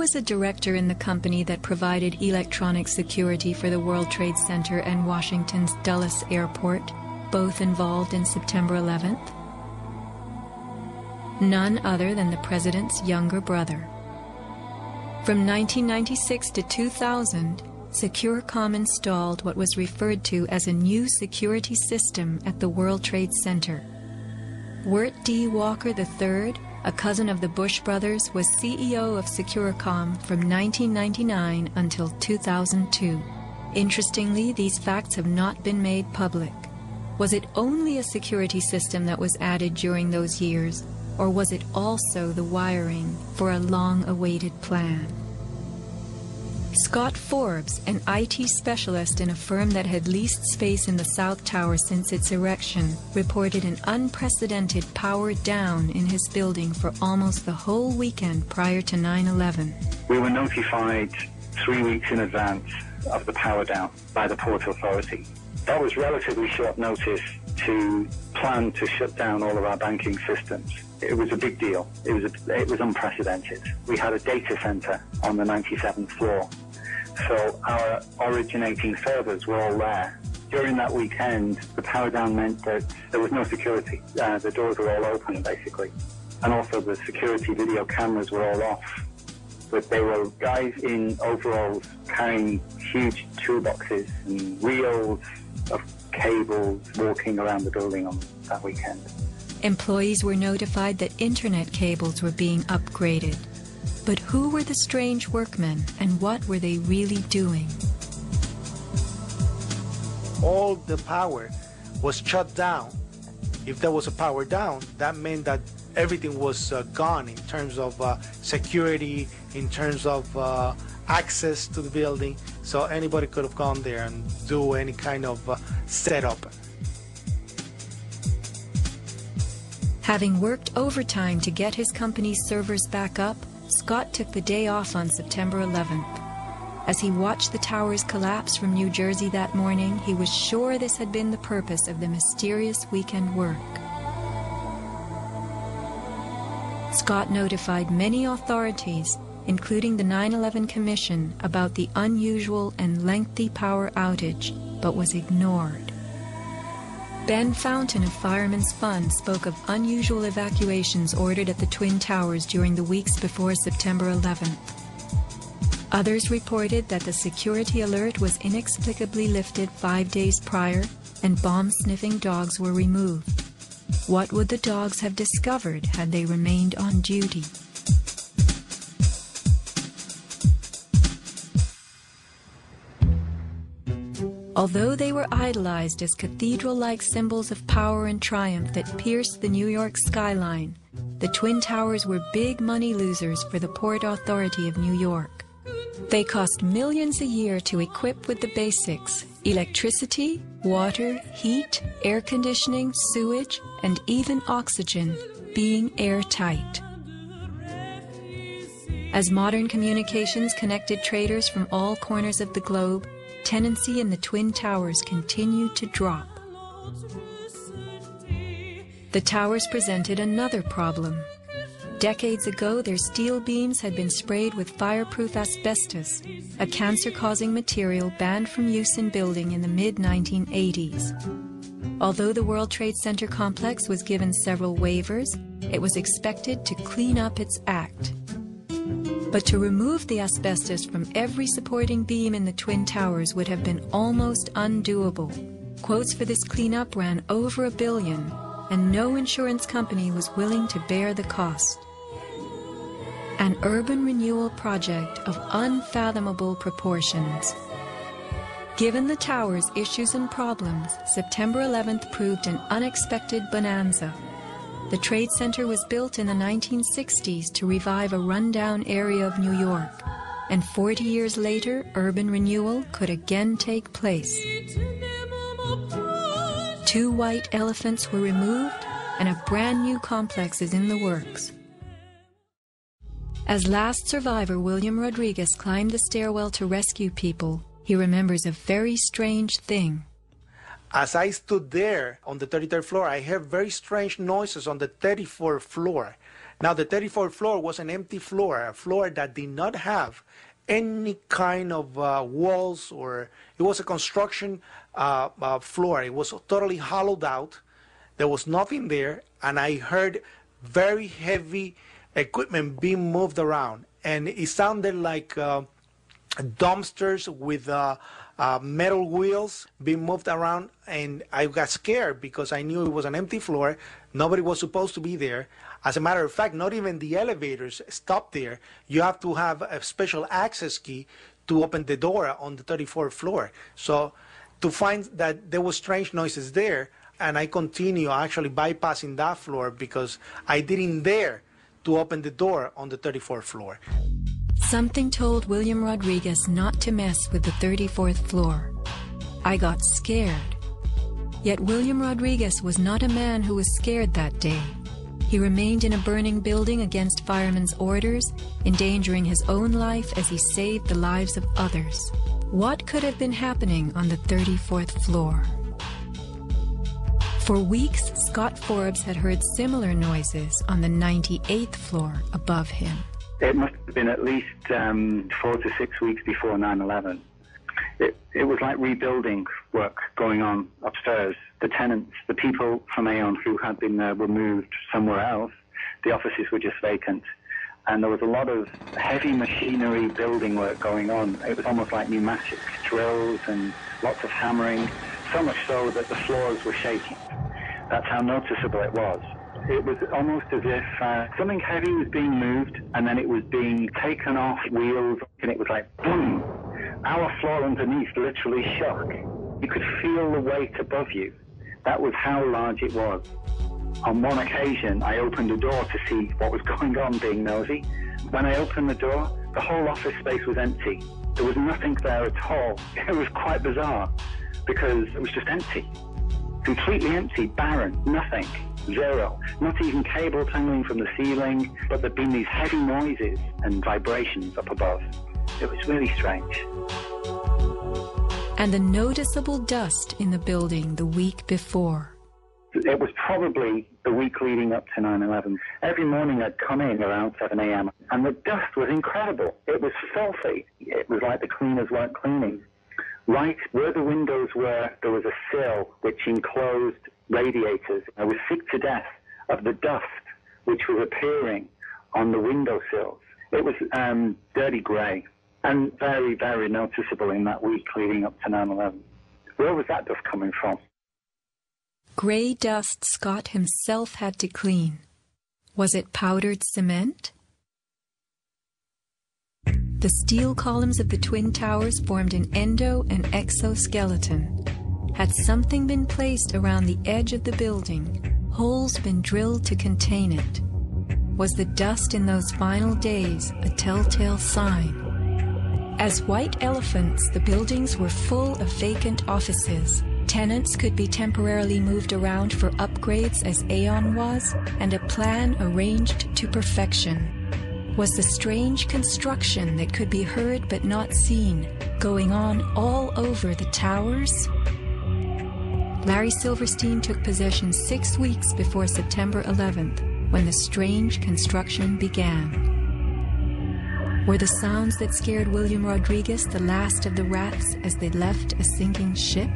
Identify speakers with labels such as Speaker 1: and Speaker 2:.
Speaker 1: was a director in the company that provided electronic security for the World Trade Center and Washington's Dulles Airport, both involved in September 11th? None other than the president's younger brother. From 1996 to 2000, Securacom installed what was referred to as a new security system at the World Trade Center. Wirt D. Walker III, a cousin of the Bush brothers, was CEO of Securacom from 1999 until 2002. Interestingly, these facts have not been made public. Was it only a security system that was added during those years, or was it also the wiring for a long-awaited plan? Scott Forbes, an IT specialist in a firm that had leased space in the South Tower since its erection, reported an unprecedented power down in his building for almost the whole weekend prior to 9/11.
Speaker 2: We were notified 3 weeks in advance of the power down by the Port Authority. That was relatively short notice to plan to shut down all of our banking systems. It was a big deal. It was unprecedented. We had a data center on the 97th floor, so our originating servers were all there. During that weekend, the power down meant that there was no security. The doors were all open, basically, and also the security video cameras were all off. But there were guys in overalls carrying huge toolboxes and reels of cables walking around the building on that weekend.
Speaker 1: Employees were notified that internet cables were being upgraded. But who were the strange workmen, and what were they really doing?
Speaker 3: All the power was shut down. If there was a power down, that meant that everything was gone in terms of security, in terms of access to the building, so anybody could have gone there and do any kind of setup.
Speaker 1: Having worked overtime to get his company's servers back up, Scott took the day off on September 11th. As he watched the towers collapse from New Jersey that morning, he was sure this had been the purpose of the mysterious weekend work. Scott notified many authorities, including the 9/11 Commission, about the unusual and lengthy power outage, but was ignored. Ben Fountain of Fireman's Fund spoke of unusual evacuations ordered at the Twin Towers during the weeks before September 11th. Others reported that the security alert was inexplicably lifted 5 days prior and bomb-sniffing dogs were removed. What would the dogs have discovered had they remained on duty? Although they were idolized as cathedral-like symbols of power and triumph that pierced the New York skyline, the Twin Towers were big money losers for the Port Authority of New York. They cost millions a year to equip with the basics: electricity, water, heat, air conditioning, sewage, and even oxygen, being airtight. As modern communications connected traders from all corners of the globe, tenancy in the Twin Towers continued to drop. The towers presented another problem. Decades ago, their steel beams had been sprayed with fireproof asbestos, a cancer-causing material banned from use in building in the mid-1980s. Although the World Trade Center complex was given several waivers, it was expected to clean up its act. But to remove the asbestos from every supporting beam in the Twin Towers would have been almost undoable. Quotes for this cleanup ran over $1 billion, and no insurance company was willing to bear the cost. An urban renewal project of unfathomable proportions. Given the tower's issues and problems, September 11th proved an unexpected bonanza. The Trade Center was built in the 1960s to revive a rundown area of New York, and 40 years later, urban renewal could again take place. 2 white elephants were removed, and a brand new complex is in the works. As last survivor William Rodriguez climbed the stairwell to rescue people, he remembers a very strange thing.
Speaker 3: As I stood there on the 33rd floor, I heard very strange noises on the 34th floor. Now, the 34th floor was an empty floor, a floor that did not have any kind of walls, or it was a construction floor. It was totally hollowed out. There was nothing there, and I heard very heavy equipment being moved around, and it sounded like dumpsters with metal wheels being moved around, and I got scared because I knew it was an empty floor. Nobody was supposed to be there. As a matter of fact, not even the elevators stop there. You have to have a special access key to open the door on the 34th floor. So to find that there were strange noises there, and I continue actually bypassing that floor because I didn't dare to open the door on the 34th floor.
Speaker 1: Something told William Rodriguez not to mess with the 34th floor. I got scared. Yet William Rodriguez was not a man who was scared that day. He remained in a burning building against firemen's orders, endangering his own life as he saved the lives of others. What could have been happening on the 34th floor? For weeks, Scott Forbes had heard similar noises on the 98th floor above him.
Speaker 2: It must have been at least 4 to 6 weeks before 9/11. It was like rebuilding work going on upstairs. The tenants, the people from Aon who had been there were moved somewhere else. The offices were just vacant. And there was a lot of heavy machinery building work going on. It was almost like pneumatic drills and lots of hammering, so much so that the floors were shaking. That's how noticeable it was. It was almost as if something heavy was being moved and then it was being taken off wheels, and it was like boom. Our floor underneath literally shook. You could feel the weight above you. That was how large it was. On one occasion, I opened a door to see what was going on, being nosy. When I opened the door, the whole office space was empty. There was nothing there at all. It was quite bizarre because it was just empty. Completely empty, barren, nothing, zero. Not even cables hanging from the ceiling, but there'd been these heavy noises and vibrations up above. It was really strange.
Speaker 1: And the noticeable dust in the building the week before.
Speaker 2: It was probably the week leading up to 9/11. Every morning I'd come in around 7 a.m. and the dust was incredible. It was filthy. It was like the cleaners weren't cleaning. Right where the windows were, there was a sill which enclosed radiators. I was sick to death of the dust which was appearing on the windowsills. It was dirty grey and very, very noticeable in that week leading up to 9/11. Where was that dust coming from?
Speaker 1: Grey dust Scott himself had to clean. Was it powdered cement? The steel columns of the Twin Towers formed an endo and exoskeleton. Had something been placed around the edge of the building, holes been drilled to contain it? Was the dust in those final days a telltale sign? As white elephants, the buildings were full of vacant offices. Tenants could be temporarily moved around for upgrades as Aon was, and a plan arranged to perfection. Was the strange construction that could be heard but not seen going on all over the towers? Larry Silverstein took possession 6 weeks before September 11th, when the strange construction began. Were the sounds that scared William Rodriguez the last of the rats as they left a sinking ship?